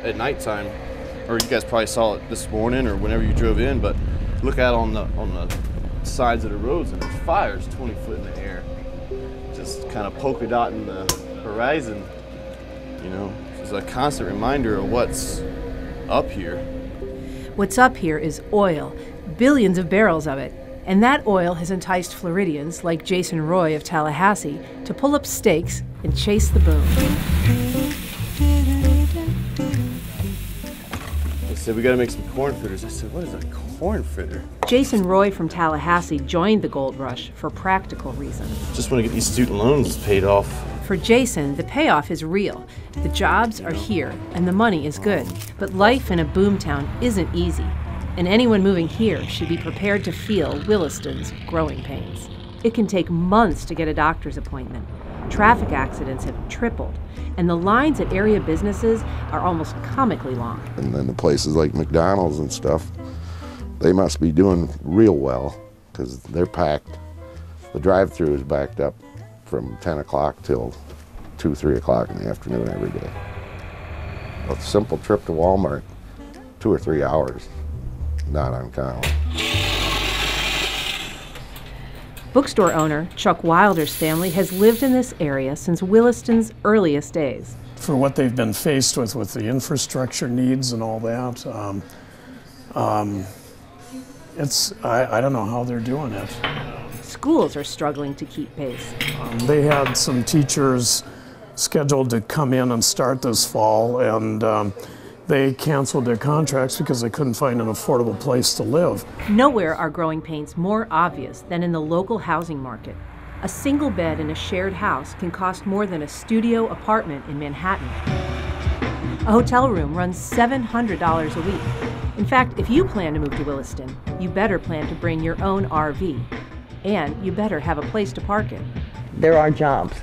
at nighttime, or you guys probably saw it this morning or whenever you drove in, but look out on the sides of the roads and there's fires 20 foot in the air, just kind of polka dotting the horizon. You know, it's a constant reminder of what's up here. What's up here is oil, billions of barrels of it. And that oil has enticed Floridians like Jason Roy of Tallahassee to pull up stakes and chase the boom. They said, we gotta make some corn fritters. I said, what is a corn fritter? Jason Roy from Tallahassee joined the gold rush for practical reasons. Just want to get these student loans paid off. For Jason, the payoff is real. The jobs are here and the money is good. But life in a boom town isn't easy. And anyone moving here should be prepared to feel Williston's growing pains. It can take months to get a doctor's appointment. Traffic accidents have tripled, and the lines at area businesses are almost comically long. And then the places like McDonald's and stuff, they must be doing real well because they're packed. The drive-through is backed up from 10 o'clock till 2, 3 o'clock in the afternoon every day. A simple trip to Walmart, 2 or 3 hours. Not uncommon. Bookstore owner Chuck Wilder's family has lived in this area since Williston's earliest days. For what they've been faced with the infrastructure needs and all that, I don't know how they're doing it. Schools are struggling to keep pace. They had some teachers scheduled to come in and start this fall, and they canceled their contracts because they couldn't find an affordable place to live. Nowhere are growing pains more obvious than in the local housing market. A single bed in a shared house can cost more than a studio apartment in Manhattan. A hotel room runs $700 a week. In fact, if you plan to move to Williston, you better plan to bring your own RV. And you better have a place to park it. There are jobs,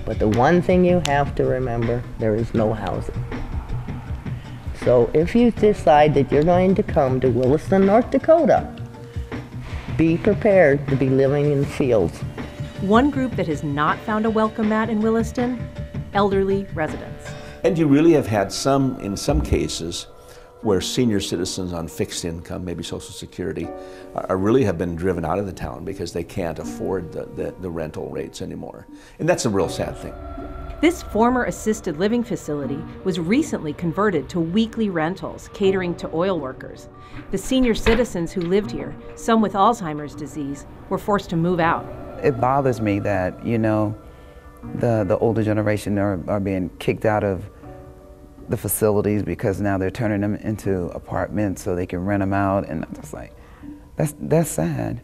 but the one thing you have to remember, there is no housing. So if you decide that you're going to come to Williston, North Dakota, be prepared to be living in fields. One group that has not found a welcome mat in Williston, elderly residents. And you really have had some, in some cases, where senior citizens on fixed income, maybe Social Security, really have been driven out of the town because they can't afford the rental rates anymore. And that's a real sad thing. This former assisted living facility was recently converted to weekly rentals, catering to oil workers. The senior citizens who lived here, some with Alzheimer's disease, were forced to move out. It bothers me that, you know, the older generation are being kicked out of the facilities because now they're turning them into apartments so they can rent them out, and I'm just like, that's sad.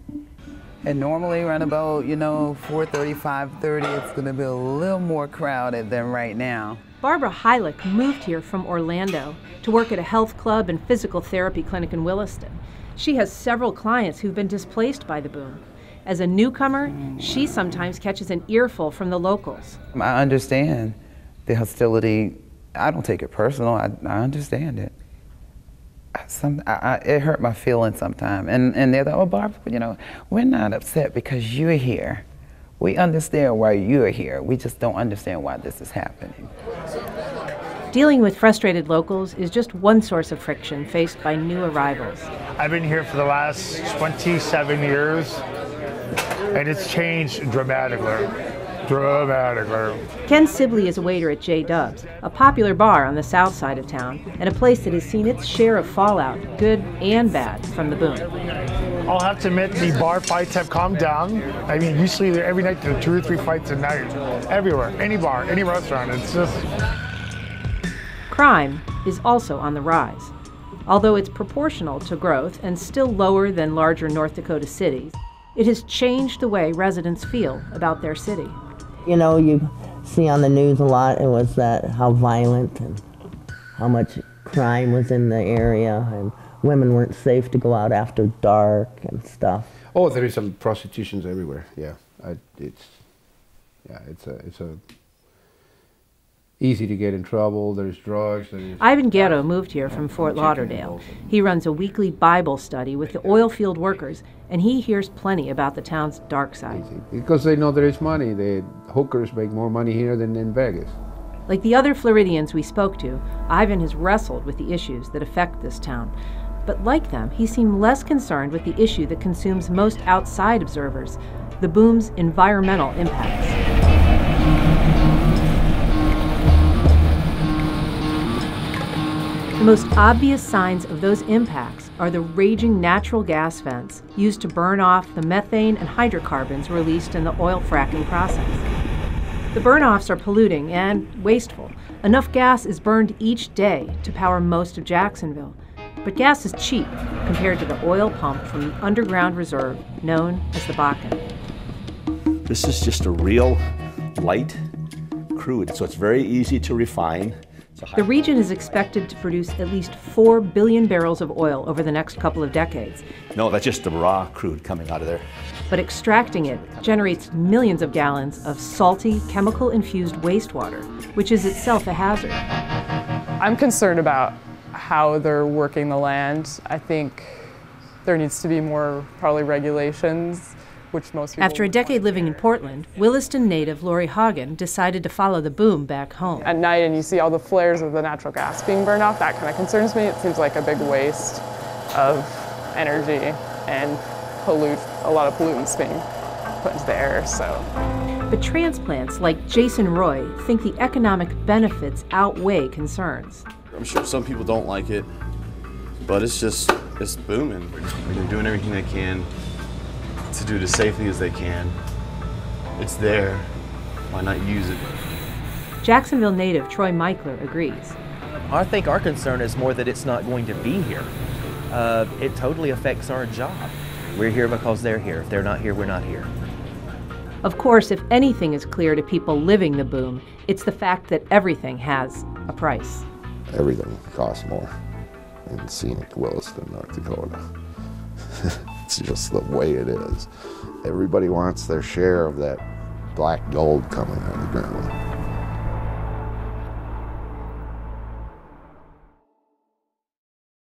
And normally around about, you know, 4:30, 5:30, it's gonna be a little more crowded than right now. Barbara Heilich moved here from Orlando to work at a health club and physical therapy clinic in Williston. She has several clients who've been displaced by the boom. As a newcomer, she sometimes catches an earful from the locals. I understand the hostility. I don't take it personal. I understand it. It hurt my feelings sometimes. And they're like, oh, Barbara, you know, we're not upset because you're here. We understand why you're here. We just don't understand why this is happening. Dealing with frustrated locals is just one source of friction faced by new arrivals. I've been here for the last 27 years, and it's changed dramatically. Ken Sibley is a waiter at J. Dub's, a popular bar on the south side of town, and a place that has seen its share of fallout, good and bad, from the boom. I'll have to admit the bar fights have calmed down. I mean, usually every night there are 2 or 3 fights a night, everywhere, any bar, any restaurant. It's just... Crime is also on the rise. Although it's proportional to growth and still lower than larger North Dakota cities, it has changed the way residents feel about their city. You know, you see on the news a lot, it was that how violent and how much crime was in the area, and women weren't safe to go out after dark and stuff. Oh, there is some prostitutions everywhere. Yeah, it's easy to get in trouble. There's drugs. Ivan Guerra moved here from Fort Lauderdale. He runs a weekly Bible study with the oil field workers, and he hears plenty about the town's dark side. Because they know there is money. The hookers make more money here than in Vegas. Like the other Floridians we spoke to, Ivan has wrestled with the issues that affect this town. But like them, he seemed less concerned with the issue that consumes most outside observers, the boom's environmental impacts. The most obvious signs of those impacts are the raging natural gas vents used to burn off the methane and hydrocarbons released in the oil fracking process. The burn-offs are polluting and wasteful. Enough gas is burned each day to power most of Jacksonville. But gas is cheap compared to the oil pump from the underground reserve known as the Bakken. This is just a real light crude, so it's very easy to refine. The region is expected to produce at least 4 billion barrels of oil over the next couple of decades. No, that's just the raw crude coming out of there. But extracting it generates millions of gallons of salty, chemical-infused wastewater, which is itself a hazard. I'm concerned about how they're working the land. I think there needs to be more, probably, regulations, which most people... After a decade living in Portland, Williston native Lori Hagen decided to follow the boom back home. At night, and you see all the flares of the natural gas being burned off, that kind of concerns me. It seems like a big waste of energy and a lot of pollutants being put into the air, so... But transplants like Jason Roy think the economic benefits outweigh concerns. I'm sure some people don't like it, but it's booming. They're doing everything they can to do it as safely as they can. It's there. Why not use it? Jacksonville native Troy Michler agrees. I think our concern is more that it's not going to be here. It totally affects our job. We're here because they're here. If they're not here, we're not here. Of course, if anything is clear to people living the boom, it's the fact that everything has a price. Everything costs more in scenic Williston, North Dakota. It's just the way it is. Everybody wants their share of that black gold coming out of the ground.